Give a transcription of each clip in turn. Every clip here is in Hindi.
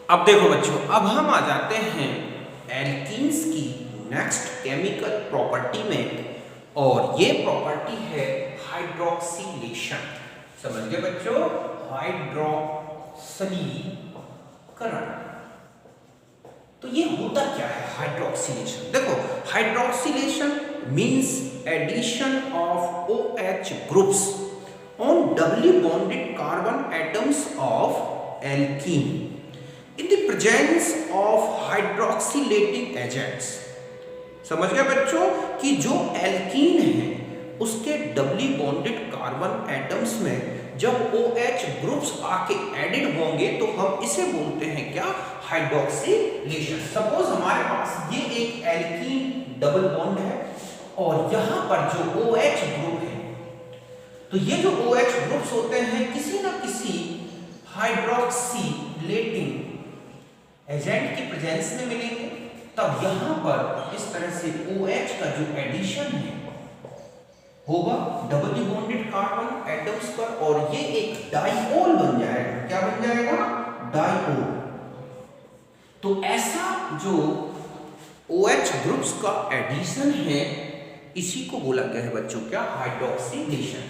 अब देखो बच्चों, अब हम आ जाते हैं एल्कीन्स की नेक्स्ट केमिकल प्रॉपर्टी में, और ये प्रॉपर्टी है हाइड्रोक्सिलेशन। समझ गए बच्चों? हाइड्रोक्सिलीकरण। तो ये होता क्या है हाइड्रोक्सिलेशन? देखो, hydroxylation means addition of OH groups on doubly bonded carbon atoms of alkene in the presence of hydroxylating agents. समझ गए बच्चों कि जो एल्कीन है उसके डबली बॉन्डेड कार्बन एटम्स में जब OH ग्रुप्स आके एडेड होंगे तो हम इसे बोलते हैं क्या? हाइड्रोक्सिलेशन। सपोज हमारे पास ये एक एल्कीन डबल बॉन्ड है और यहां पर जो OH ग्रुप है, तो ये जो OH ग्रुप्स होते हैं किसी ना किसी हाइड्रोक्सिलेटिंग एजेंट की प्रेजेंस में मिलेंगे, तब यहां पर इस तरह से OH का जो एडिशन है होगा डबली बॉन्डेड कार्बन एटम्स पर, और ये एक डाइपोल बन जाएगा। क्या बन जाएगा? डाइपोल। तो ऐसा जो OH ग्रुप्स का एडिशन है इसी को बोला गया है बच्चों क्या? हाइड्रोक्सिलेशन।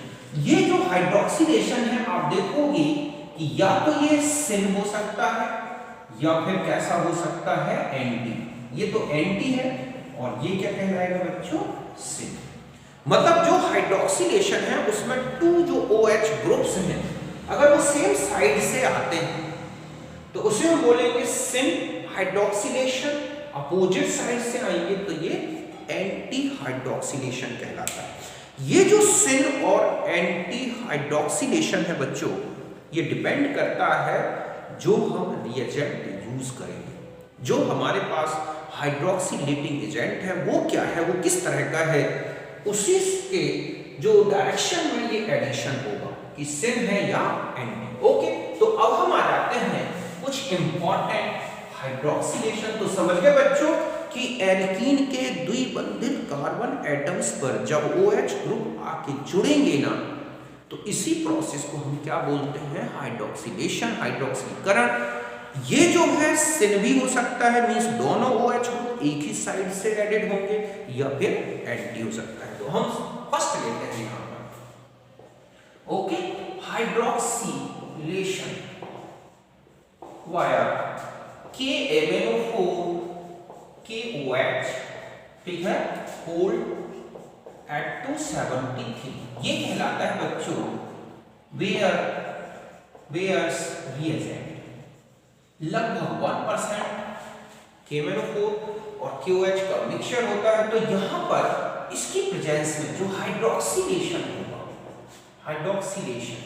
ये जो हाइड्रोक्सिलेशन है आप देखोगे कि या तो ये सिन हो सकता है या फिर कैसा हो सकता है? एंटी। ये तो एंटी है और ये क्या कहलाएगा बच्चों? सिन। मतलब जो हाइड्रोक्सिलेशन है उसमें टू जो OH ग्रुप्स हैं अगर वो सेम साइड से आते हैं तो उसे हम बोलेंगे सिन हाइड्रोक्सिलेशन। अपोजिट साइड से आएंगे तो ये एंटी हाइड्रोक्सिलेशन कहलाता है। ये जो सिन और एंटी हाइड्रोक्सिलेशन है बच्चों, ये डिपेंड करता है जो हम रिएजेंट यूज करेंगे। जो हमारे पास हाइड्रोक्सिलेटिंग एजेंट है वो क्या है, वो किस तरह का है, उसी के जो डायरेक्शन में ये एडिशन होगा कि सिन है या एंटी। ओके, तो अब हम आ जाते हैं कुछ इंपॉर्टेंट हाइड्रोक्सिलेशन। तो समझ गए बच्चों कि एल्कीन के द्विबंधित कार्बन एटम्स पर जब OH ग्रुप आके जुड़ेंगे ना तो इसी प्रोसेस को हम क्या बोलते हैं? हाइड्रोक्सिलेशन, हाइड्रोक्सिलीकरण। ये जो है सिन भी हो सकता है, मींस दोनों OH ग्रुप एक ही साइड से एडेड होंगे, या फिर एंटी हो सकता है। तो हम फर्स्ट लेते हैं यहां पर। Okay, hydroxylation via KMnO4 KOH, ठीक है, होल्ड at 273। ये कहलाता है बच्चों Weyer's reagent। लगभग 1% KMnO4 और KOH का मिक्सचर होता है। तो यहां पर इसकी प्रेजेंस में जो हाइड्रोक्सिलेशन होगा, हाइड्रोक्सिलेशन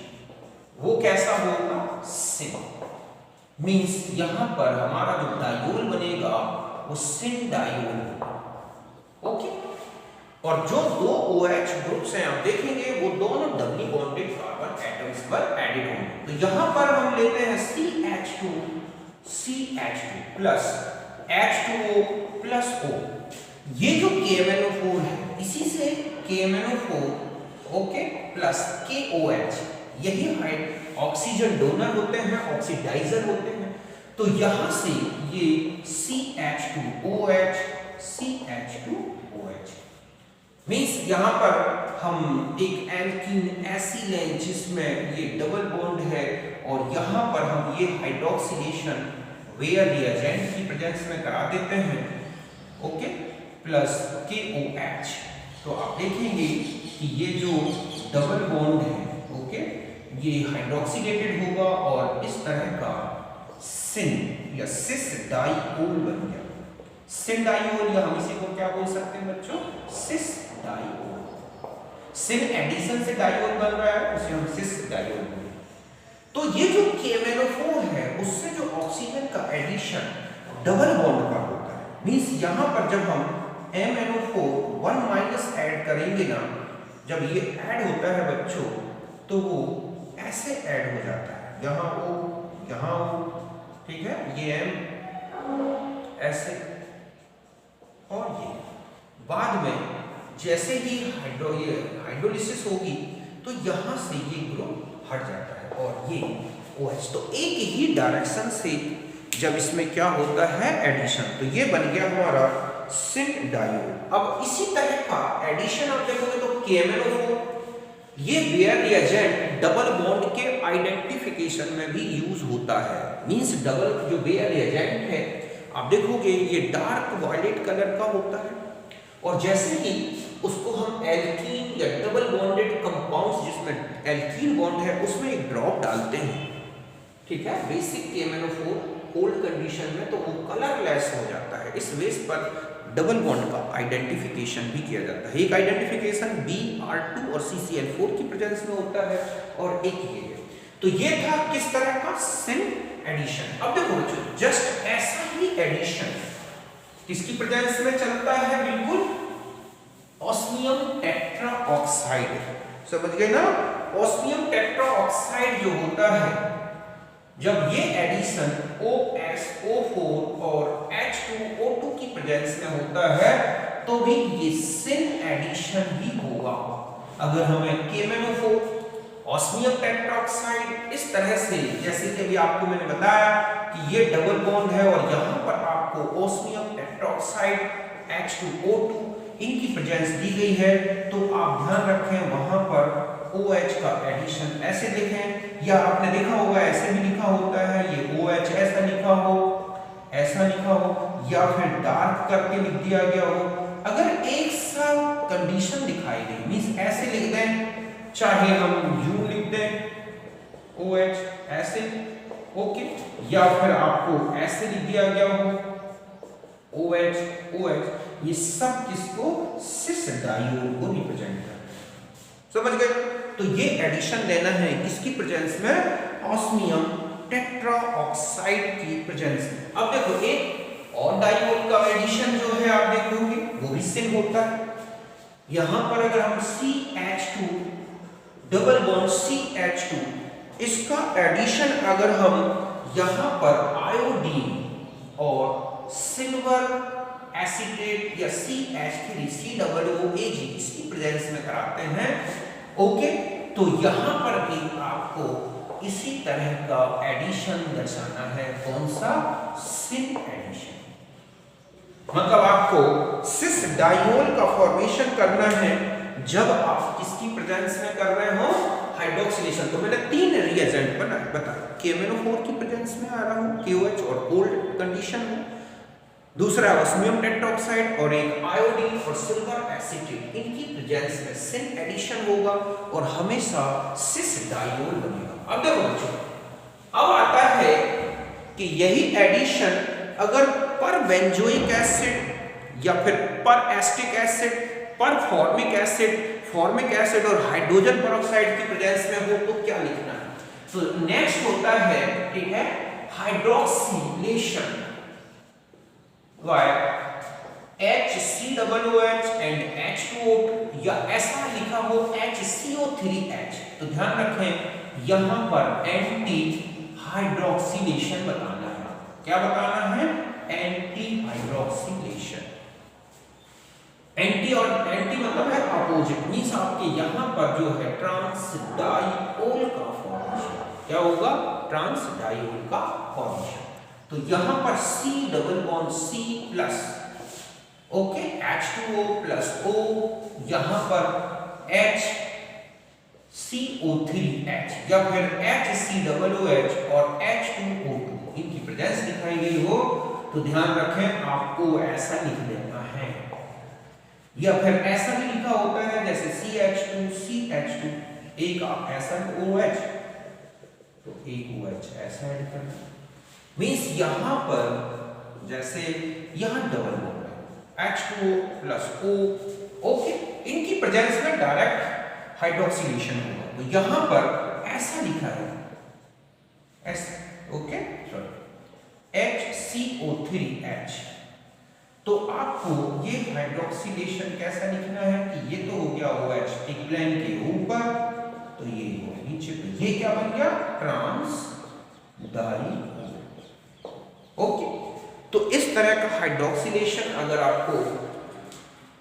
वो कैसा होगा? सिन। मींस यहां पर हमारा जो डायोल बनेगा वो सिन डायोल होगा। ओके, और जो दो OH ग्रुप्स हैं आप देखेंगे वो दोनों डबली बॉन्डेड कार्बन एटम्स पर एडेड होंगे। तो यहां पर हम लेते हैं CH2 plus H2O plus O। ये जो KMnO4 है इसी से KMnO4 ओके प्लस KOH, यही ऑक्सीजन डोनर होते हैं, ऑक्सीडाइजर होते हैं। तो यहां से ये CH2OH मींस यहां पर हम एक एल्कीन ऐसी लें जिसमें ये डबल बॉन्ड है, और यहां पर हम ये हाइड्रोक्सिलेशन वेयर रिएजेंट की प्रेजेंस में करा देते हैं। Okay, plus KOH। तो आप देखेंगे कि ये जो डबल बॉन्ड है ओके ये हाइड्रोक्सिलेटेड होगा और इस तरह का सिन या सिस डाइओल बन गया। सिन डाइओल, या हम इसी को क्या बोल सकते हैं बच्चों? सिस डाइओल। सिन एडिशन से डाइओल बन रहा है, उसे हम सिस डाइओल बोलते हैं। तो ये जो KMnO4 है उससे जो ऑक्सीजन का एडिशन डबल बॉन्ड पर होता है, मींस यहां पर जब हम MnO4 1- ऐड करेंगे ना, जब ये ऐड होता है बच्चों तो वो ऐसे ऐड हो जाता है, यहां O, यहां O, ठीक है, ये M ऐसे, और ये बाद में जैसे ही हाइड्रोलिसिस होगी तो यहां से ये ग्रुप हट जाता है और ये OH। तो एक ही डायरेक्शन से जब इसमें क्या होता है एडिशन। तो ये बन गया हमारा सिन डायोल। अब इसी तरह का एडिशन आप देखोगे तो KMnO4, ये बेयर रिएजेंट डबल बॉन्ड के आइडेंटिफिकेशन में भी यूज होता है। मींस डबल जो बेयर रिएजेंट है आप देखोगे ये डार्क वायलेट कलर का होता है, और जैसे ही उसको हम एल्कीन या डबल बॉन्डेड कंपाउंड्स जिसमें एल्कीन बॉन्ड है उसमें एक ड्रॉप डालते हैं, ठीक है, बेसिक KMnO4 कोल्ड कंडीशन में, तो वो कलरलेस हो जाता है। इस बेस पर डबल बॉन्ड का आइडेंटिफिकेशन भी किया जाता है। एक आइडेंटिफिकेशन Br2 और CCl4 की प्रेजेंस में होता है, और एक ये है। तो ये था किस तरह का सिन एडिशन। अब देखो बच्चों, जस्ट ऐसा ही एडिशन किसकी प्रेजेंस में चलता है, बिल्कुल ऑस्मियम टेट्राऑक्साइड। समझ गए ना, ऑस्मियम टेट्राऑक्साइड जो होता है, जब ये एडिशन OSO4 और H2O2 की प्रेजेंस में होता है तो भी ये सिन एडिशन ही होगा। अगर हमें KMnO4, ऑस्मियम टेट्राऑक्साइड इस तरह से, जैसे कि अभी आपको मैंने बताया कि ये डबल बॉन्ड है और यहाँ पर आपको ऑस्मियम टेट्राऑक्साइड H2O2 इनकी प्रेजेंस दी गई है, तो आप ध्यान रखें वहां पर OH का एडिशन ऐसे लिखें, या आपने देखा होगा ऐसे भी लिखा होता है, ये OH ऐसा लिखा हो, ऐसा लिखा हो, या फिर डार्क करके लिख दिया गया हो। अगर एक सा कंडीशन दिखाई गई, मींस ऐसे लिख दें, चाहे हम U लिख दें OH ऐसे, ओके, या फिर आपको ऐसे लिख दिया गया हो OH, ये सब किसको, सिस डायोल को रिप्रेजेंट करता है। समझ गए। तो ये एडिशन लेना है किसकी प्रेजेंस में, ऑस्मियम टेट्राऑक्साइड की प्रेजेंस में। अब देखो एक और डायोल का एडिशन जो है आप देखोगे वो भी सिन होता है। यहां पर अगर हम CH2 डबल बॉन्ड CH2 इसका एडिशन अगर हम यहां पर आयोडीन और सिल्वर एसीटेट या CH3COOAg इसकी प्रेजेंस में कराते हैं, ओके, तो यहां पर भी आपको इसी तरह का एडिशन दर्शाना है। कौन सा, सिन एडिशन। मतलब आपको सिस डायोल का फॉर्मेशन करना है जब आप किसकी प्रेजेंस में कर रहे हो, हाइड्रोक्सिलेशन। तो मैंने 3 रिएजेंट बताया, KMnO4 की प्रेजेंस में आ रहा हूं, KOH और कोल्ड कंडीशन में, दूसरा ऑस्मियम टेट्राऑक्साइड, और एक आयोडीन और सिल्वर एसीटेट, इनकी प्रेजेंस में सिन एडिशन होगा और हमेशा सिस डायोल बनेगा। अब देखो बच्चों, अब आता है कि यही एडिशन अगर पर बेंजोइक एसिड या फिर पर एस्टिक एसिड, पर फॉर्मिक एसिड और हाइड्रोजन पेरोक्साइड की प्रेजेंस में हो तो क्या लिखना है। तो नेक्स्ट होता है, ठीक है, hydroxylation, Why HCOOH and H2O2, या ऐसा लिखा हो HCO3H। तो ध्यान रखें यहां पर एंटी हाइड्रोक्सिलेशन बताना है। क्या बताना है, एंटी हाइड्रोक्सिलेशन। एंटी और एंटी मतलब है अपोजिट, मींस आपके यहां पर जो है ट्रांस डाइओल का फॉर्मेशन, क्या होगा, ट्रांस डाइओल का फॉर्मेशन। तो यहां पर C double bond C plus, okay, H2O plus O, यहां पर HCO3H या फिर HCOOH और H2O2 इनकी प्रेजेंस दिखाई गई हो तो ध्यान रखें आपको ऐसा लिख देना है, या फिर ऐसा भी लिखा होता है जैसे CH2 एक आप ऐसा OH तो एक OH ऐसा ऐड करना। मींस यहां पर जैसे यहां डबल बॉन्ड है H2O प्लस O, ओके, इनकी प्रेजेंस में डायरेक्ट हाइड्रोक्सिलेशन होगा। तो यहां पर ऐसा लिखा है ऐसा, ओके, सॉरी, HCO3H। तो आपको ये हाइड्रोक्सिलेशन कैसा लिखना है कि ये तो हो गया OH एक प्लेन के ऊपर, तो ये हो नीचे, तो ये क्या बन गया, ट्रांस डाइओल, ओके। तो इस तरह का हाइड्रोक्सिलेशन अगर आपको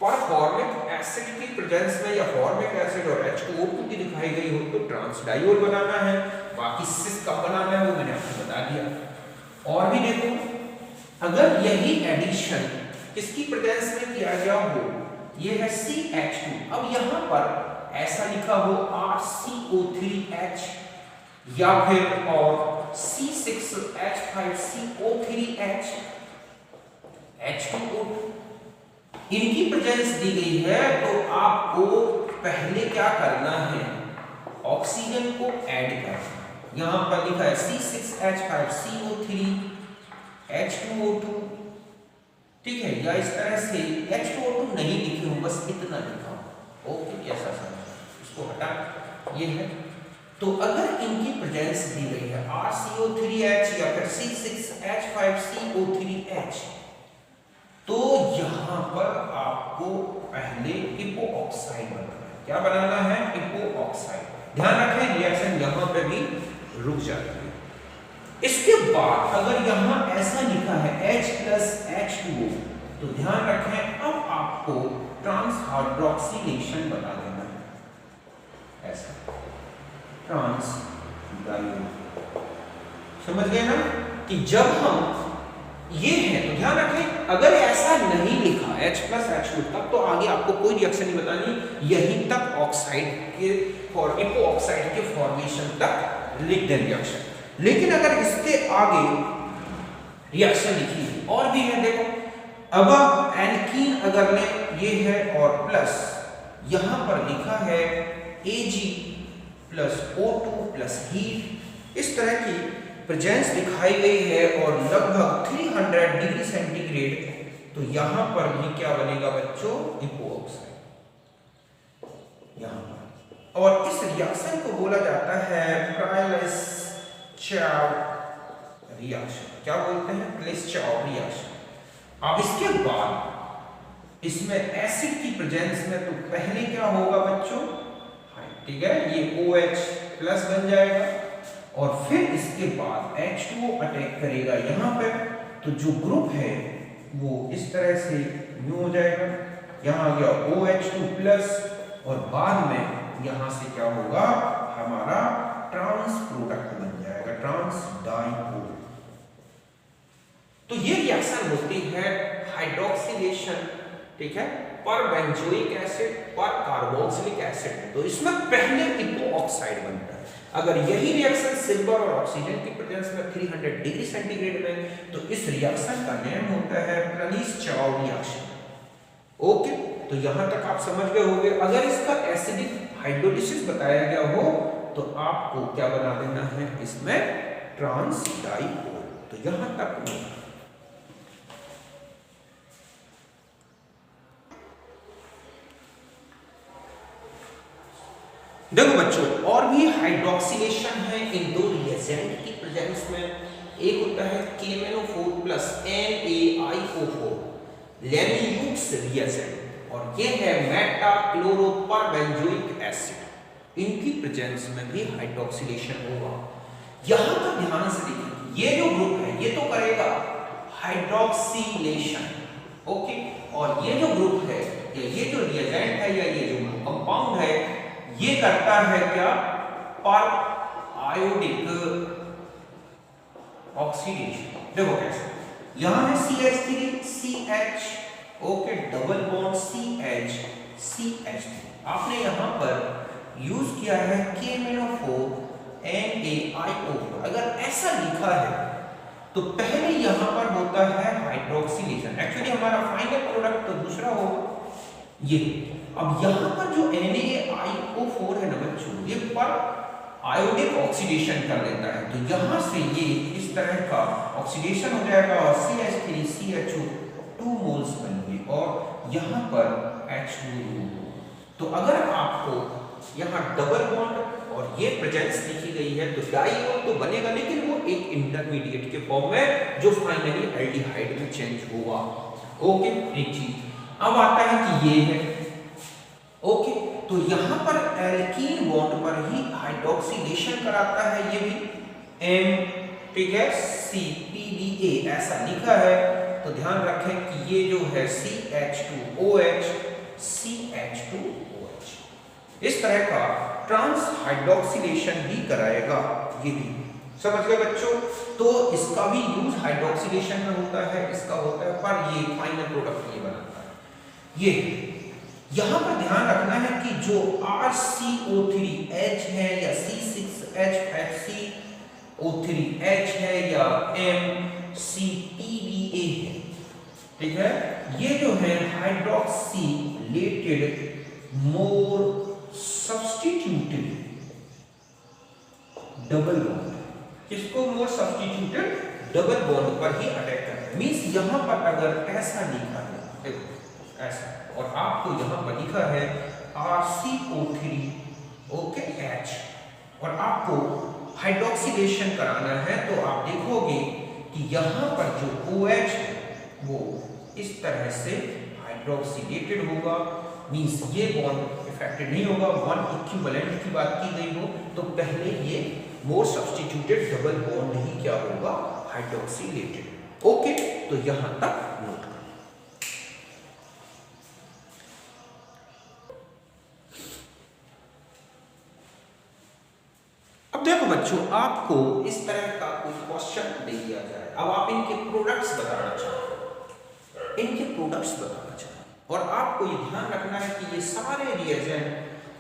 परफॉर्मिक एसिड की प्रेजेंस में या फॉर्मिक एसिड और H2O2 की दिखाई गई हो तो ट्रांस डाइओल बनाना है। बाकी सिस कब बनाना है वो मैंने आपको बता दिया। और भी देखो, अगर यही एडिशन किसकी प्रेजेंस में किया गया हो, ये है CH2, अब यहां पर ऐसा लिखा हो RCO3H या फिर और C6H5CO3H H2O2, इनकी प्रेजेंस दी गई है, तो आपको पहले क्या करना है, ऑक्सीजन को ऐड करना। यहां पर लिखा है C6H5CO3 H2O2, ठीक है, या इस तरह से H2O2 नहीं लिखे हो, बस इतना लिखा हो, ओके, ऐसा समझो, इसको हटा, ये है। तो अगर इनकी प्रेजेंस दी गई है RCO3H या फिर C6H5CO3H, तो यहां पर आपको पहले इपोऑक्साइड बनाना है। क्या बनाना है? इपोऑक्साइड। ध्यान रखें, रिएक्शन यहां पे भी रुक जाती है। इसके बाद अगर यहां ऐसा लिखा है H+H2O, तो ध्यान रखें, अब आपको ट्रांस हाइड्रोक्सिलेशन बता देना है, ऐसा ट्रांस डाइओ। समझ गए ना कि जब हम ये है, तो ध्यान रखें, अगर ऐसा नहीं लिखा H+H2 तक, तो आगे आपको कोई रिएक्शन नहीं बतानी, यहीं तक ऑक्साइड के और इपोऑक्साइड के फॉर्मेशन तक लिख दें रिएक्शन। लेकिन अगर इसके आगे रिएक्शन लिखी और भी है, देखो, अब एल्कीन अगर ले, ये है और प्लस यहां पर लिखा है Ag+O2+ हीट, इस तरह की प्रेजेंस दिखाई गई है और लगभग 300 डिग्री सेंटीग्रेड, तो यहां पर भी क्या बनेगा बच्चों, इपोऑक्साइड यहां पर। और इस रिएक्शन को बोला जाता है क्लाइस्ट्रॉल रिएक्शन। क्या बोलते हैं? क्लाइस्ट्रॉल रिएक्शन। अब इसके बाद इसमें एसिड की प्रेजेंस में तो पहले क्या होगा बच्चों, ठीक है, ये OH प्लस बन जाएगा और फिर इसके बाद H2O अटैक करेगा यहां पे, तो जो ग्रुप है वो इस तरह से न्यू हो जाएगा, यहां आ गया OH2 प्लस और बाद में यहां से क्या होगा, हमारा ट्रांस प्रोडक्ट बन जाएगा, ट्रांस डाइओल। तो ये रिएक्शन होती है हाइड्रोक्सिलेशन, ठीक है, पर बेंजोइक एसिड पर कार्बोक्सिलिक एसिड, तो इसमें पहले इपोऑक्साइड बनता है। अगर यही रिएक्शन सिल्वर और ऑक्सीजन की प्रेजेंस में 300 डिग्री सेंटीग्रेड में, तो इस रिएक्शन का नाम होता है क्लाइस्ट्रॉल रिएक्शन। ओके, तो यहां तक आप समझ गए होंगे। अगर इसका एसिडिक हाइड्रोलिसिस बताया गया हो, तो आपको क्या बना देना है, इसमें ट्रांस डाइओल। तो यहां तक देखो बच्चों, और भी हाइड्रोक्सिलेशन है इन दो रिएजेंट की प्रेजेंस में। एक होता है KMnO4 प्लस NaIO4 लेमियूक्स रिएजेंट, और ये है मेटाक्लोरोपरबेंजोइक एसिड। इनकी प्रेजेंस में भी हाइड्रोक्सिलेशन होगा। यहां पर ध्यान से देखिए, ये जो ग्रुप है ये तो करेगा हाइड्रोक्सिलेशन, ओके, और ये जो ग्रुप है, ये जो रिएजेंट है या ये जो कंपाउंड है, ये करता है क्या, पर आयोडिक ऑक्सीडेशन। देखो कैसे, यहां है CH3CH, okay, double bond CH आपने यहां पर यूज किया है KMnO4 NaIO4। अगर ऐसा लिखा है तो पहले यहां पर होता है हाइड्रोक्सिलेशन, एक्चुअली हमारा फाइनल प्रोडक्ट तो दूसरा होगा ये। अब यहां पर जो NaIO4 है ना बच्चों, ये पर आयोडिक ऑक्सीडेशन कर देता है, तो यहां से ये इस तरह का ऑक्सीडेशन हो जाएगा और CH3CHO 2 मोल्स बनेंगे और यहां पर H2O। तो अगर आपको यहां डबल बॉन्ड और ये प्रेजेंस लिखी गई है, तो डाइओल तो बनेगा, लेकिन वो एक इंटरमीडिएट के फॉर्म में जो फाइनली एल्डिहाइड में चेंज होगा। ओके, एक चीज अब आता है कि ये है, ओके, तो यहां पर एल्कीन बॉन्ड पर ही हाइड्रोक्सिलेशन कराता है, ये भी M, ठीक है, CPDA ऐसा लिखा है। तो ध्यान रखें कि ये जो है CH2OH इस तरह का ट्रांस हाइड्रोक्सिलेशन भी कराएगा ये भी। समझ गए बच्चों? तो इसका भी यूज हाइड्रोक्सिलेशन में होता है, इसका होता है, पर ये फाइनल प्रोडक्ट ये बनाता है। ये यहां पर ध्यान रखना है कि जो RCO3H है या C6H5CO3H है या MCPBA है, ठीक है, ये जो है हाइड्रोक्सीलेटेड मोर सब्स्टिट्यूटेड डबल बॉन्ड, किसको मोर सब्स्टिट्यूटेड डबल बॉन्ड पर ही अटैक करता है। मींस यहां पर अगर ऐसा लिखा है, देखो ऐसा, और आपको यहां पर लिखा है RCO3 ओके H, और आपको हाइड्रोक्सिलेशन कराना है, तो आप देखोगे कि यहां पर जो OH है वो इस तरह से हाइड्रोक्सिलेटेड होगा। मींस ये बॉन्ड इफेक्टेड नहीं होगा। वन इक्विवेलेंट की बात की गई हो तो पहले ये मोर सब्स्टिट्यूटेड डबल बॉन्ड ही क्या होगा, हाइड्रोक्सिलेटेड। ओके, तो यहां तक नोट करो। अब देखो बच्चों, आपको इस तरह का कोई क्वेश्चन दे दिया जाए, अब आप इनके प्रोडक्ट्स बताना चाहते हो, और आपको ये ध्यान रखना है कि ये सारे रिएजेंट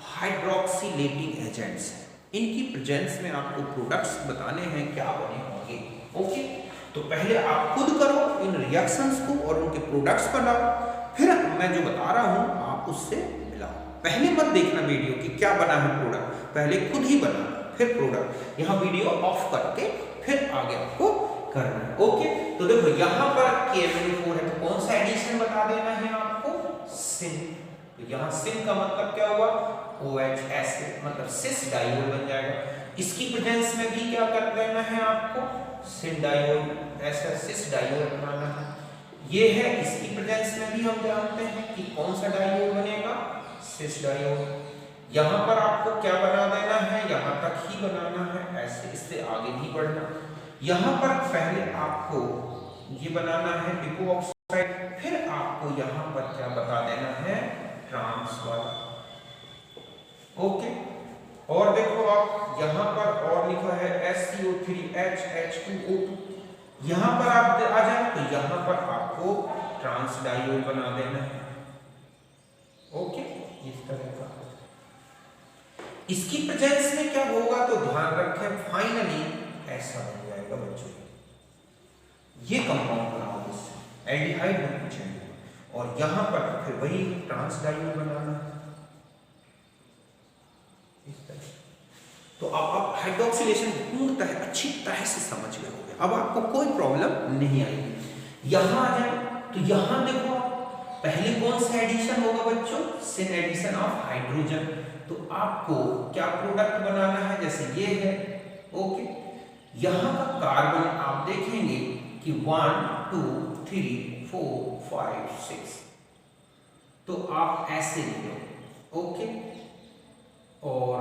हाइड्रोक्सिलेटिंग एजेंट्स हैं। इनकी प्रेजेंस में आपको प्रोडक्ट्स बताने हैं क्या बने होंगे। ओके, तो पहले आप खुद करो इन रिएक्शंस को और उनके प्रोडक्ट्स बनाओ, फिर मैं जो बता रहा हूं आप उससे मिलाओ। पहले मत देखना वीडियो कि क्या बना है प्रोडक्ट, पहले खुद ही बनाना फिर प्रोडक्ट। यहाँ वीडियो ऑफ करके फिर आगे आपको करना है। ओके, तो देखो यहाँ पर KMnO4 है, तो कौन सा एडिशन बता देना है आपको, सिन। तो यहाँ सिन का मतलब क्या हुआ, OH एसिड, मतलब सिस डायोल बन जाएगा। इसकी प्रेजेंस में भी क्या कर देना है आपको, सिन डायोल, ऐसा सिस डायोल बनाना है। ये है, इसकी प्रेजेंस में भी हम जानते हैं कि कौन सा डायोल बनेगा, सिस डायोल। यहाँ पर आपको क्या बना देना है, यहाँ तक ही बनाना है, ऐसे इससे आगे नहीं बढ़ना। यहाँ पर पहले आपको ये बनाना है डिपो ऑक्साइड, फिर आपको यहाँ पर क्या बता देना है, ट्रांस वाला। ओके, और देखो आप यहाँ पर और लिखा है SCO3H2O2, यहाँ पर आप आ जाए तो यहाँ पर आपको ट्रांस डायोल बना देना है। ओके, इस तरह का। इसकी प्रेजेंस में क्या होगा, तो ध्यान रखें, फाइनली ऐसा बन जाएगा बच्चों, ये कंपाउंड बनाओगे इससे, एल्डिहाइड होना चाहिए, और यहां पर फिर वही ट्रांस डायोल बनाना है इस तरह। तो अब आप हाइड्रोक्सिलेशन पूर्णतः अच्छी तरह से समझ गए होंगे, अब आपको कोई प्रॉब्लम नहीं आएगी। यहां आ जाए तो यहां देखो, पहले कौन सा एडिशन होगा बच्चों, सिन एडिशन ऑफ हाइड्रोजन। तो आपको क्या प्रोडक्ट बनाना है, जैसे ये है। ओके, यहां का कार्बन आप देखेंगे कि 1 2 3 4 5 6, तो आप ऐसे ले लो। ओके, और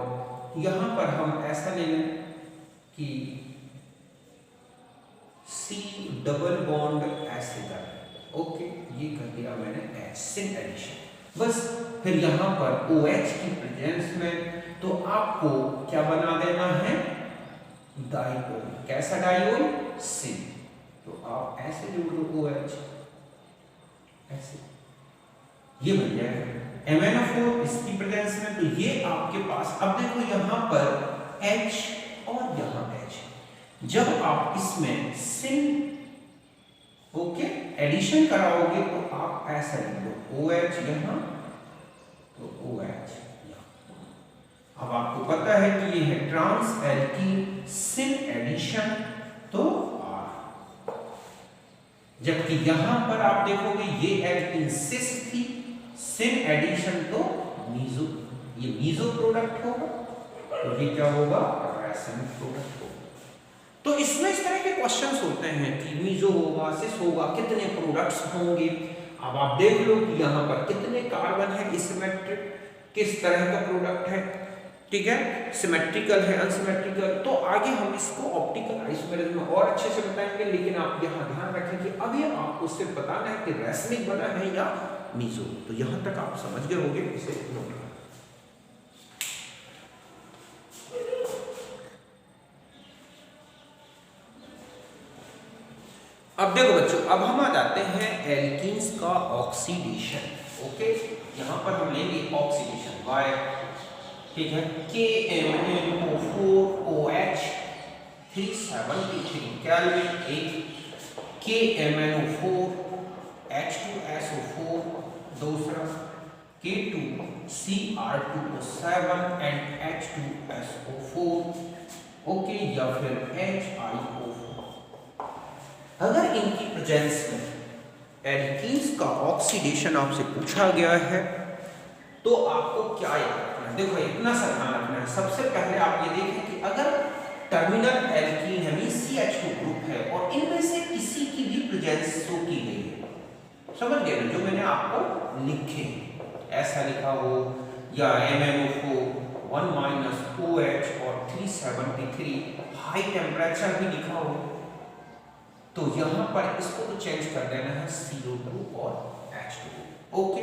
यहां पर हम ऐसा ले लें कि C डबल बॉन्ड ऐसे कर, ओके, ये कर दिया मैंने सिन एडिशन। बस फिर यहां पर OH की प्रेजेंस में तो आपको क्या बना देना है, डायोल। कैसा डायोल, सिन। तो आप ऐसे जोड़ दो OH, ऐसे, ये बन जाएगा MnO4 इसकी प्रेजेंस में। तो ये आपके पास, अब देखो यहां पर H और यहां H, जब आप इसमें सिन ओके एडिशन कराओगे तो आप ऐसा लिख लो, OH यहां तो OH यहां। अब आपको पता है कि ये है ट्रांस एल्कीन सिन एडिशन, तो R, जबकि यहां पर आप देखोगे ये एल्कीन सिस थी, सिन एडिशन तो मीजो, ये मीजो प्रोडक्ट होगा, तो ये क्या होगा, रासायनिक प्रोडक्ट होगा। तो इसमें इस तरह के क्वेश्चंस होते हैं कि मीजो होगा, सिस होगा, कितने प्रोडक्ट्स होंगे। अब आप देख लो कि यहाँ पर कितने कार्बन है, सिमेट्रिक, किस तरह का प्रोडक्ट है, ठीक है, सिमेट्रिकल है, अनसिमेट्रिकल। तो आगे हम इसको ऑप्टिकल आइसोमेरिज्म में और अच्छे से बताएंगे, लेकिन आप यहाँ ध्यान रखें कि अभी आपको सिर्फ बताना है कि रैसमिक बना है या मीजो। तो यहाँ तक आप समझ गए होंगे, इसे नोट करें। अब देखो बच्चों, अब हम आ जाते हैं एल्कीन्स का ऑक्सीडेशन। ओके, यहाँ पर हम लेंगे ऑक्सीडेशन बाय, ठीक है, KMnO4OH 373 केल्विन, एक KMnO4 H2SO4 दूसरा, K2Cr2O7 and H2SO4, ओके, या फिर HiO4। अगर इनकी प्रेजेंस में एल्कीन्स का ऑक्सीडेशन आपसे पूछा गया है तो आपको क्या याद रखना है? देखो इतना सा ध्यान रखना है। सबसे पहले आप ये देखें कि अगर टर्मिनल एल्कीन है, CH2 ग्रुप है और इनमें से किसी की भी प्रेजेंस शो की गई है, समझ गए जो मैंने आपको लिखे, ऐसा लिखा हो या MnO4 1 OH और 373 हाई टेम्परेचर भी लिखा हो, तो यहां पर इसको तो चेंज कर देना है CO2 और H2। ओके,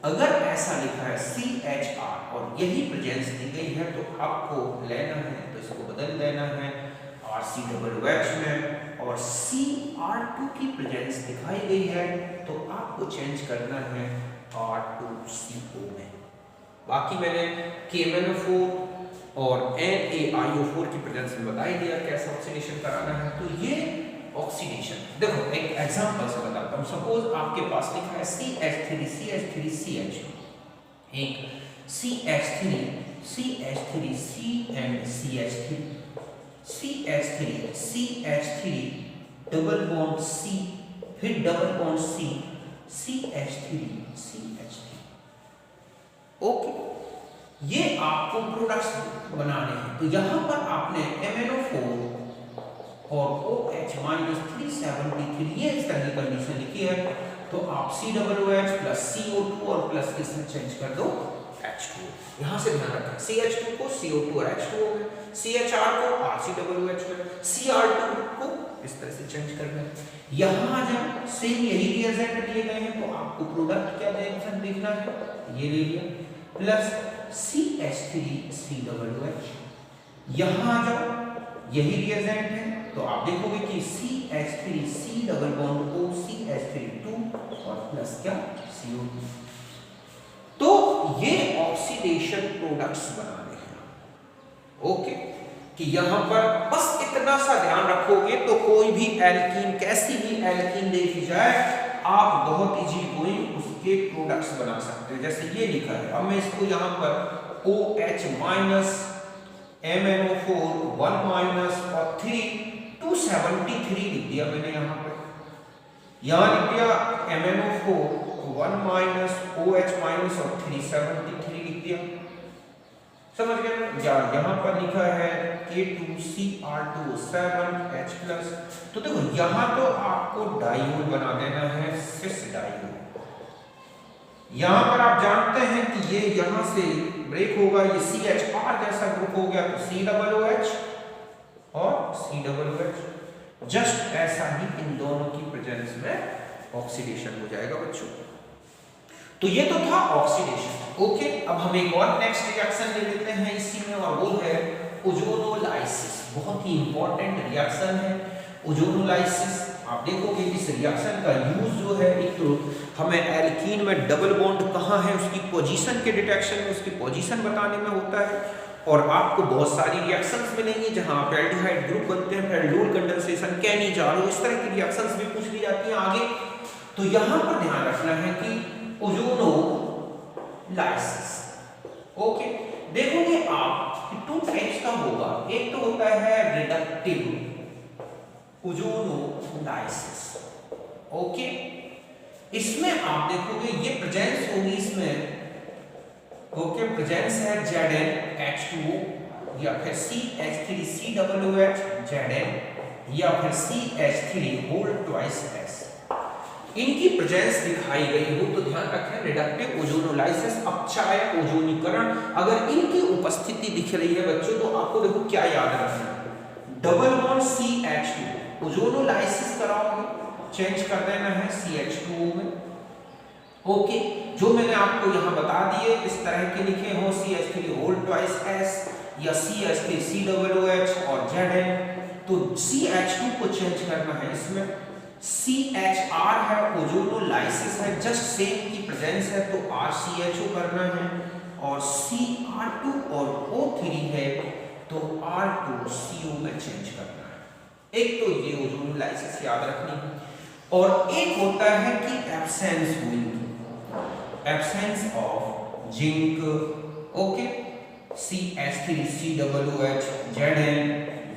अगर ऐसा लिखा है CHR और यही प्रेजेंस दी गई है तो आपको लेना है, तो इसको बदल देना है RCOOH में, और Cr2 की प्रेजेंस दिखाई गई है तो आपको चेंज करना है R2CO में। बाकी मैंने KMnO4 और NaIO4 की प्रेजेंस में बता ही दिया कैसे ऑक्सीडेशन कराना है। तो ये ऑक्सीडेशन, देखो एक एग्जांपल से बताता हूं। सपोज आपके पास लिखा है CH3 एक CH3 C and CH3 double bond C, फिर डबल बॉन्ड CH3। ओके, ये आपको प्रोडक्ट्स बनाने हैं। तो यहां पर आपने MnO4 और OH -373 ये इस तरह की कंडीशन लिखी है, तो आप COOH प्लस CO2 और प्लस इसमें चेंज कर दो H2। यहां से ध्यान रखें, CH2 को CO2 और H2O में, CHR को RCOOH में, Cr2 को इस तरह से चेंज करना है। यहां जब सेम यही रिएजेंट लिए गए हैं तो आपको प्रोडक्ट क्या देखना है, ये ले लिया, प्लस CH3COOH। यहां जब यही रिएजेंट है तो आप देखोगे कि CH3C double bond O CH3 2 और प्लस क्या CO2। तो ये ऑक्सीडेशन प्रोडक्ट्स बनाने हैं। ओके, कि यहां पर बस इतना सा ध्यान रखोगे तो कोई भी एल्कीन, कैसी भी एल्कीन दे दी जाए, आप बहुत इजी गोइंग उसके प्रोडक्ट्स बना सकते हैं। जैसे ये लिखा है, अब मैं इसको यहां पर OH माइनस MnO4 1 माइनस और 273 लिख दिया मैंने यहां पे, यहां लिख दिया MnO4 1 माइनस OH माइनस और 373 लिख दिया, समझ गए? यहां पर लिखा है K2Cr2O7H प्लस। तो देखो यहां तो आपको डाइयोल बना देना है, सिस डाइयोल। यहां पर आप जानते हैं कि ये यहां से ब्रेक होगा, ये CHR जैसा ग्रुप हो गया तो COOH और COOH, जस्ट ऐसा ही इन दोनों की प्रेजेंस में ऑक्सीडेशन हो जाएगा बच्चों। तो ये तो था ऑक्सीडेशन। ओके, अब हम एक और नेक्स्ट रिएक्शन ले लेते हैं इसी में, और वो है ओजोनोलाइसिस। बहुत ही इंपॉर्टेंट रिएक्शन है ओजोनोलाइसिस। आप देखोगे इस रिएक्शन का यूज जो है, एक तो हमें एल्कीन में डबल बॉन्ड कहाँ है उसकी पोजीशन के डिटेक्शन में, उसकी पोजीशन बताने में होता है, और आपको बहुत सारी रिएक्शंस मिलेंगी जहां पे एल्डिहाइड ग्रुप बनते हैं, फिर एल्डोल कंडेंसेशन, कैनी जारो, इस तरह की रिएक्शंस भी पूछ ली जाती हैं आगे। तो यहां पर ध्यान रखना है कि ओजोनोलाइसिस। ओके, देखोगे आप कि 2 टाइप्स का होगा, एक तो होता है रिडक्टिव ओजोनोलाइसिस। ओके, इसमें आप देखोगे ये प्रेजेंस होगी इसमें, ओके, प्रेजेंस है ZnH2O या फिर CH3COOH Zn या फिर CH3 होल ट्वाइस S, इनकी प्रेजेंस दिखाई गई हो तो ध्यान रखें रिडक्टिव ओजोनोलाइसिस। अब चाहे ओजोनीकरण, अगर इनकी उपस्थिति दिख रही है बच्चों तो आपको देखो क्या याद रखना है, डबल बॉन्ड CH2 ओजोनोलाइसिस कराओगे, चेंज कर देना है CH2O में। ओके, जो मैंने आपको यहां बता दिए इस तरह के लिखे हो, CH3 होल ट्वाइस S या CH3COOH और Zn, तो CH2 को चेंज करना है इसमें, CHR है ओजोनोलाइसिस है, जस्ट सेम की प्रेजेंस है तो RCHO करना है, और Cr2 और O3 है तो R2CO में चेंज करना है। एक तो ये ओजोनोलाइसिस याद रखनी है, और एक होता है कि absence of zinc, okay, CH3COOH Zn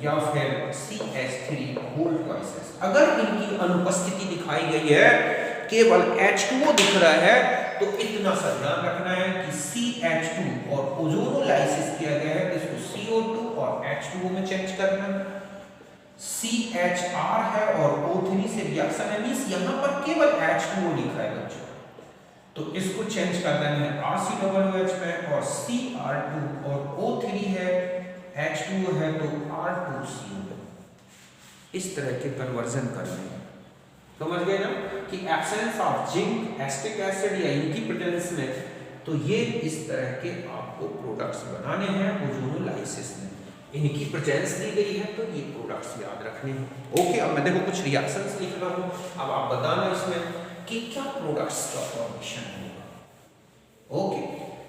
या फिर CH3 होल ट्वाइस। अगर इनकी अनुपस्थिति दिखाई गई है, केवल H2O दिख रहा है, तो इतना सा ध्यान रखना है कि CH2 और ओजोनोलाइसिस किया गया है, इसको CO2 और H2O में चेंज करना है। CHR है और O3 से रिएक्शन है, मींस यहां पर केवल H2O लिखा है बच्चों, तो इसको चेंज करना है RCOOH में, और Cr2 और O3 है, H2O है तो R2CO। इस तरह के कन्वर्जन करने हैं। समझ गए ना कि absence of zinc, acetic acid या इनकी प्रेजेंस में, तो ये इस तरह के आपको प्रोडक्ट्स बनाने हैं ओजोनोलाइसिस में। इनकी प्रेजेंस दी गई है तो ये प्रोडक्ट्स याद रखने हैं। ओके, अब मैं देखो कुछ रिएक्शंस लिख रहा हूं, अब आप बताना इसमें कि क्या प्रोडक्ट्स का फॉर्मेशन होगा। ओके,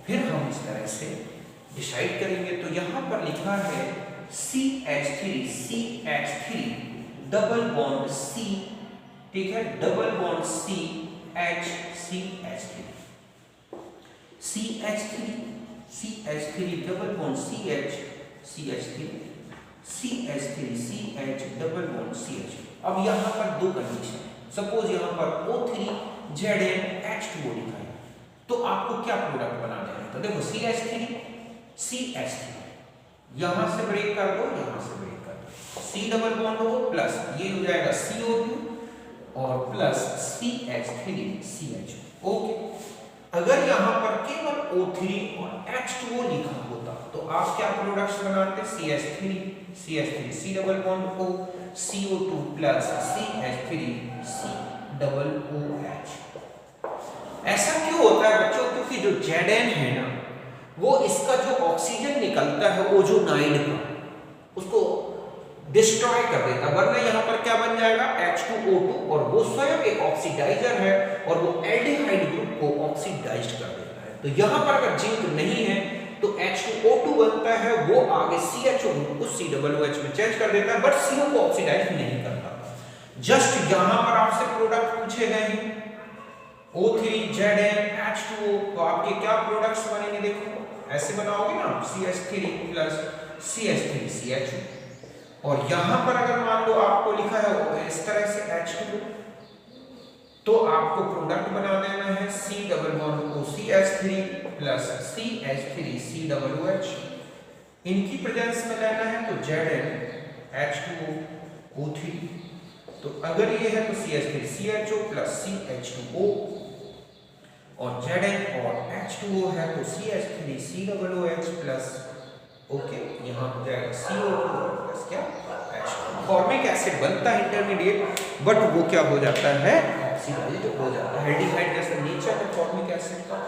फिर हम इस तरह से डिसाइड करेंगे। तो यहां पर लिखा है CH3 डबल बॉन्ड C, ठीक है, double bond CH3 double bond CH3 double bond CH। अब यहां पर दो कंडीशन, सपोज यहां पर O3 ZnH2O लिखा है, तो आपको क्या प्रोडक्ट बनाना है। तो देखो CH3 यहां से ब्रेक कर दो, यहां से ब्रेक कर दो, C डबल बॉन्ड हो प्लस ये हो जाएगा CO2 और प्लस CH3CH। ओके, अगर यहां पर केवल O3 और H2O लिखा होता तो आप क्या प्रोडक्ट्स बनाते, CH3 C double bond O, CO2 plus CH3C double OH। ऐसा क्यों होता है बच्चों, क्योंकि जो Zn है ना, वो इसका जो ऑक्सीजन निकलता है ओजोनाइड का, उसको डिस्ट्रॉय कर देता, वरना यहां पर क्या बन जाएगा H2O2, और वो स्वयं एक ऑक्सीडाइजर है और वो एल्डिहाइड ग्रुप को ऑक्सीडाइज्ड कर देता है। तो यहां पर अगर जिंक नहीं है तो H2O2 बनता है, वो आगे CHO ग्रुप को COOH में चेंज कर देता है, बट CO को ऑक्सीडाइज नहीं करता। जस्ट यहां पर आपसे प्रोडक्ट पूछे गए हैं O3 ZnH2O, तो आपके क्या प्रोडक्ट्स बनेंगे, देखो ऐसे बनाओगे ना, CH3 प्लस CH3CH, और यहां पर अगर मान लो आपको लिखा है इस तरह से H2O, तो आपको प्रोडक्ट बना देना है C double bond O CH3 plus CH3C double OH। इनकी प्रेजेंस में लेना है तो ZnH2O O3, तो अगर ये है तो CH3CHO प्लस CH2O, और Zn और H2O है तो CH3C double OH plus, okay, यहाँ हो जाएगा CO2 प्लस क्या H2O। फॉर्मिक एसिड बनता है इंटरमीडिएट, बट वो क्या हो जाता है, ऑक्सीडाइज्ड हो जाता है, एल्डिहाइड जैसा नेचर है फॉर्मिक एसिड का।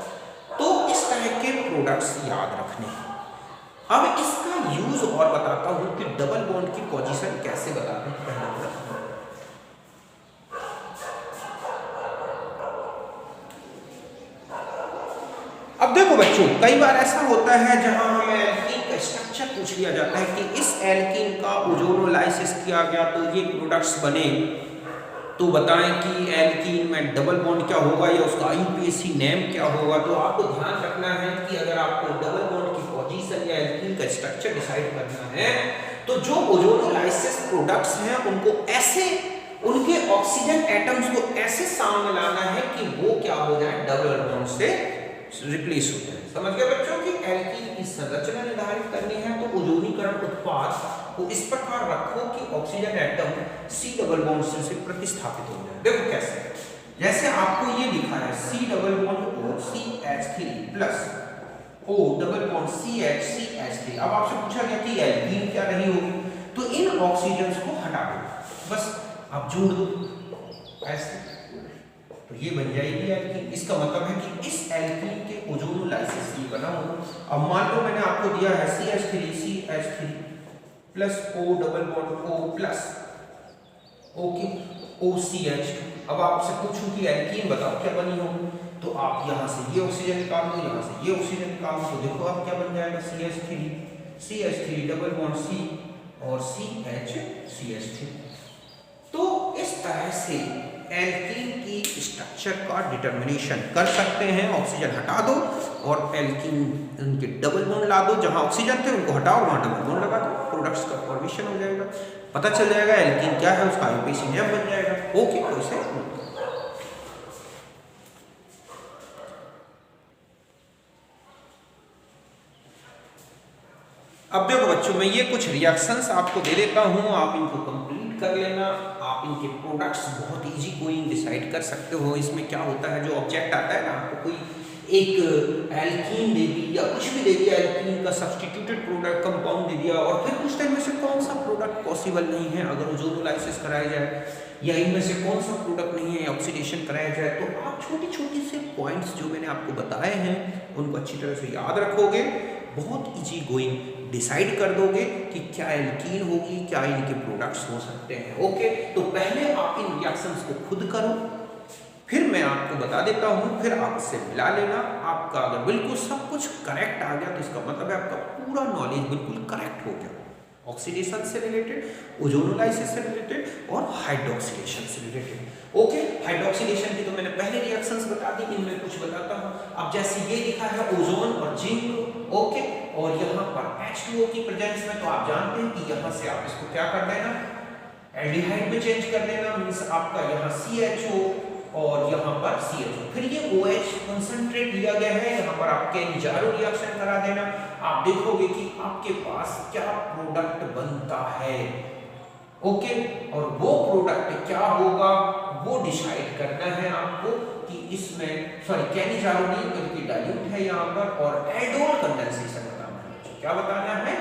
तो इस तरह के प्रोडक्ट्स याद रखने हैं। अब इसका यूज और बताता हूं कि डबल बॉन्ड की पोजीशन कैसे बताते हैं। पहले अब देखो बच्चों, कई बार ऐसा होता है जहां हमें एल्कीन का स्ट्रक्चर पूछ लिया जाता है कि इस एल्कीन का ओजोनोलाइसिस किया गया तो ये प्रोडक्ट्स बने, तो बताएं कि एल्कीन में डबल बॉन्ड क्या होगा या उसका IUPAC नेम क्या होगा। तो आपको ध्यान रखना है कि अगर आपको डबल बॉन्ड की पोजीशन या एल्कीन का स्ट्रक्चर डिसाइड करना है, तो जो ओजोनोलाइसिस प्रोडक्ट्स हैं उनको ऐसे, उनके ऑक्सीजन एटम्स को ऐसे सामने लाना है कि वो क्या हो जाए, डबल बॉन्ड से रिप्लेस हो जाए। समझ गए बच्चों कि एल्कीन की संरचना निर्धारित करनी है तो ओजोनीकरण उत्पाद को इस प्रकार रखो कि oxygen atom C double bond से प्रतिस्थापित हो जाए। देखो कैसे, जैसे आपको ये लिखा है C double bond O CH3 plus O double bond CH3। अब आपसे पूछा गया कि एल्कीन क्या नहीं होगी, तो इन ऑक्सीजन्स को हटा दो, बस आप जोड़ दो ऐसे, तो ये बन जाएगी एल्कीन। इसका मतलब है कि इस एल्कीन के ओजोनोलाइसिस ये बना हो। अब मान लो मैंने आपको दिया है CH3 plus O double bond O plus, okay, OCH2। अब आपसे पूछूं कि एल्कीन बताओ क्या बनी होगी, तो आप यहाँ से ये ऑक्सीजन निकाल दो, यहाँ से ये ऑक्सीजन निकाल दो, तो देखो आप क्या बन जाएगा CH3 डबल बॉन्ड C और CH3। तो इस तरह से एल्कीन की स्ट्रक्चर का डिटर्मिनेशन कर सकते हैं। ऑक्सीजन हटा दो और एल्कीन उनके डबल बॉन्ड ला दो, जहां ऑक्सीजन थे उनको हटाओ, वहां डबल बॉन्ड लगा दो, प्रोडक्ट्स का फॉर्मेशन हो जाएगा, पता चल जाएगा एल्कीन क्या है, उसका आईयूपीएसी नेम बन जाएगा। ओके, कोई से अब देखो बच्चों, मैं ये कुछ रिएक्शंस आपको दे देता हूँ, आप इनको कंप्लीट कर लेना। आप इनके प्रोडक्ट्स बहुत इजी गोइंग डिसाइड कर सकते हो। इसमें क्या होता है, जो ऑब्जेक्ट आता है ना, आपको कोई एक एल्कीन दे दी या कुछ भी दे दिया, एल्कीन का सब्स्टिट्यूटेड प्रोडक्ट कंपाउंड दे दिया, और फिर कुछ टाइम में से कौन सा प्रोडक्ट पॉसिबल नहीं है अगर ओजोनोलाइसिस कराया जाए, या इनमें से कौन सा प्रोडक्ट नहीं है ऑक्सीडेशन कराया जाए, तो आप छोटी छोटी से पॉइंट्स जो मैंने आपको बताए हैं उनको अच्छी तरह से याद रखोगे, बहुत इजी गोइंग डिसाइड कर दोगे कि क्या एल्कीन होगी, क्या इनके प्रोडक्ट्स हो सकते हैं। ओके, तो पहले आप इन रिएक्शंस को खुद करो, फिर मैं आपको बता देता हूं, फिर आप इससे मिला लेना। आपका अगर बिल्कुल सब कुछ करेक्ट आ गया तो इसका मतलब है आपका पूरा नॉलेज बिल्कुल करेक्ट हो गया, ऑक्सीडेशन से रिलेटेड, ओजोनोलाइसिस से रिलेटेड और हाइड्रोक्सिलेशन से रिलेटेड। ओके, हाइड्रोक्सिलेशन की तो मैंने पहले रिएक्शंस बता दी, इनमें कुछ बताता हूं। अब जैसे ये लिखा है ओजोन और जिंक, ओके, और यहाँ पर H2O की प्रेजेंस में, तो आप जानते हैं कि यहाँ से आप इसको क्या कर देना, एल्डिहाइड में चेंज कर देना, मींस आपका यहाँ CHO और यहाँ पर CHO, फिर ये OH कंसंट्रेट लिया गया है, यहाँ पर आप केनिजारो रिएक्शन करा देना। आप देखोगे कि आपके पास क्या प्रोडक्ट बनता है, ओके, और वो प्रोडक्ट क्या होगा वो डिसाइड करना है आपको कि इसमें, सॉरी केनिजारो नहीं बल्कि डाइल्यूट है यहाँ पर, और एल्डोल कंडेंसेशन बताना है। क्या बताना है,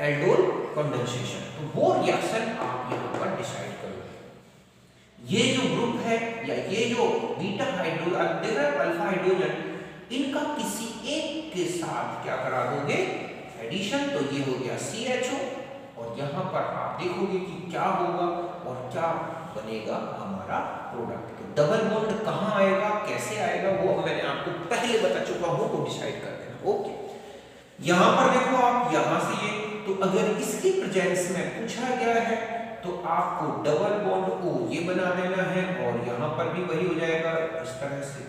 एल्डोल कंडेंसेशन, तो वो रिएक्शन आप यहाँ पर डिसाइड करोगे। ये जो ग्रुप है या ये जो बीटा हाइड्रोजन, अल्फा हाइड्रोजन, इनका किसी एक के साथ क्या करा दोगे, एडिशन, तो ये हो गया CHO, और यहाँ पर आप देखोगे कि क्या होगा और क्या बनेगा हमारा प्रोडक्ट। तो डबल बॉन्ड कहाँ आएगा, कैसे आएगा, वो मैंने आपको पहले बता चुका हूँ, तो डिसाइड कर देना। ओके, यहाँ पर देखो आप यहाँ से ये, तो अगर इसकी प्रेजेंस में पूछा गया है तो आपको डबल बॉन्ड O ये बना देना है, और यहाँ पर भी वही हो जाएगा इस तरह से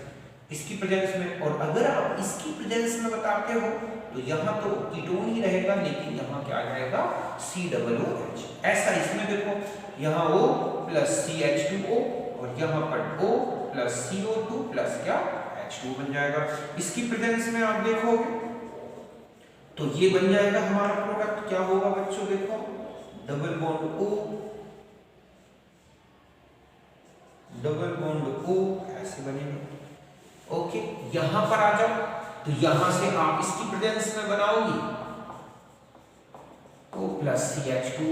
इसकी प्रेजेंस में। और अगर आप इसकी प्रेजेंस में बताते हो तो यहाँ तो कीटोन ही रहेगा, लेकिन यहाँ क्या आ जाएगा, COOH। ऐसा इसमें देखो, यहाँ O प्लस CH2O और यहाँ पर O प्लस CO2 प्लस क्या H2 बन जाएगा। इसकी प्रेजेंस में आप देखोगे तो ये बन जाएगा हमारा प्रोडक्ट। क्या होगा बच्चों, देखो double bond O, double bond O ऐसे बनेगा। ओके, यहां पर आ जाओ, तो यहां से आप इसकी प्रेजेंस में बनाओगी O प्लस CH2,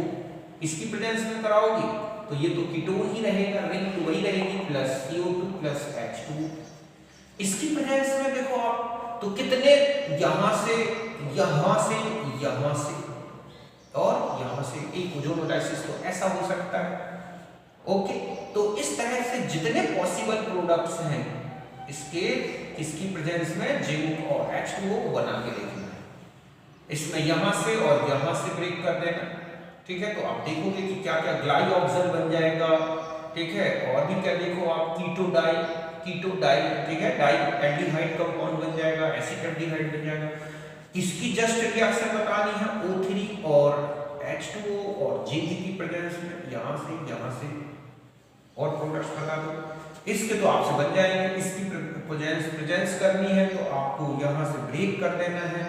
इसकी प्रेजेंस में कराओगी तो ये तो कीटोन ही रहेगा, रिंग तो वही रहेगी, प्लस CO2 प्लस H2। इसकी प्रेजेंस में देखो आप, तो कितने, यहां से यहां से यहां से और यहां से, एक ओजोनोलाइसिस तो ऐसा हो सकता है। ओके, तो इस तरह से जितने पॉसिबल प्रोडक्ट्स हैं इसके, इसकी प्रेजेंस में जिंक और H2O को बना के देखना है, इसमें यहां से और यहां से ब्रेक कर देना। ठीक है, तो आप देखोगे कि क्या क्या ग्लाइऑक्सल बन जाएगा। ठीक है, और भी क्या देखो आप, कीटो डाई, ठीक है, डाई एल्डिहाइड कंपाउंड बन जाएगा, एसिटाल्डिहाइड बन जाएगा। इसकी जस्ट रिएक्शन बतानी है O3 और H2O और जिंक की प्रेजेंस में, यहां से और प्रोडक्ट्स बता दो। इसके तो आपसे बन जाएंगे, इसकी प्रेजेंस करनी है तो आपको यहां से ब्रेक कर देना है,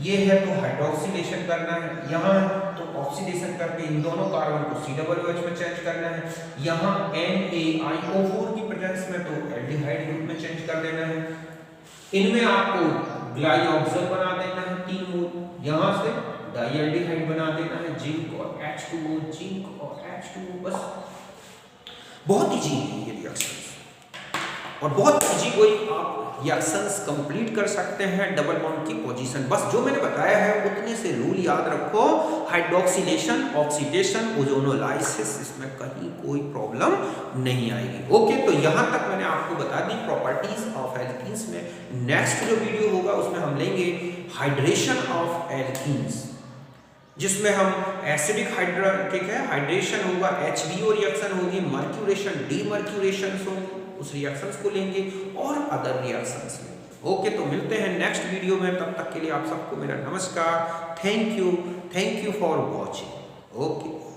ये है तो हाइड्रोक्सिलेशन करना है, यहाँ तो ऑक्सीडेशन करके इन दोनों कार्बन को COOH में चेंज करना है, यहाँ NaIO4 की प्रेजेंस में तो एल्डिहाइड ग्रुप में चेंज कर देना है। इनमें आपको ग्लाइऑक्सल बना देना है 3 मोल, यहाँ से डाइएल्डिहाइड बना देना है, जिंक और H2O, जिंक और H2O, बस बहुत इजी है ये रिएक्शन। और बहुत इजी कोई आप रिएक्शंस कंप्लीट कर सकते हैं डबल बॉन्ड की पोजीशन। बस जो मैंने बताया है उतने से रूल याद रखो, हाइड्रोक्सिलेशन, ऑक्सीडेशन, ओजोनोलाइसिस, इसमें कहीं कोई प्रॉब्लम नहीं आएगी। ओके, तो यहां तक मैंने आपको बता दी प्रॉपर्टीज ऑफ एल्कीन्स में। नेक्स्ट जो वीडियो होगा उसमें हम लेंगे हाइड्रेशन ऑफ एल्कीन्स, जिसमें हम एसिडिक ठीक है हाइड्रेशन होगा, HBO रिएक्शन होगी, मर्क्यूरेशन, डीमर्क्यूरेशन होंगे, उस रिएक्शंस को लेंगे और अदर रिएक्शंस में। ओके, तो मिलते हैं नेक्स्ट वीडियो में, तब तक के लिए आप सबको मेरा नमस्कार। Thank you for watching. Okay.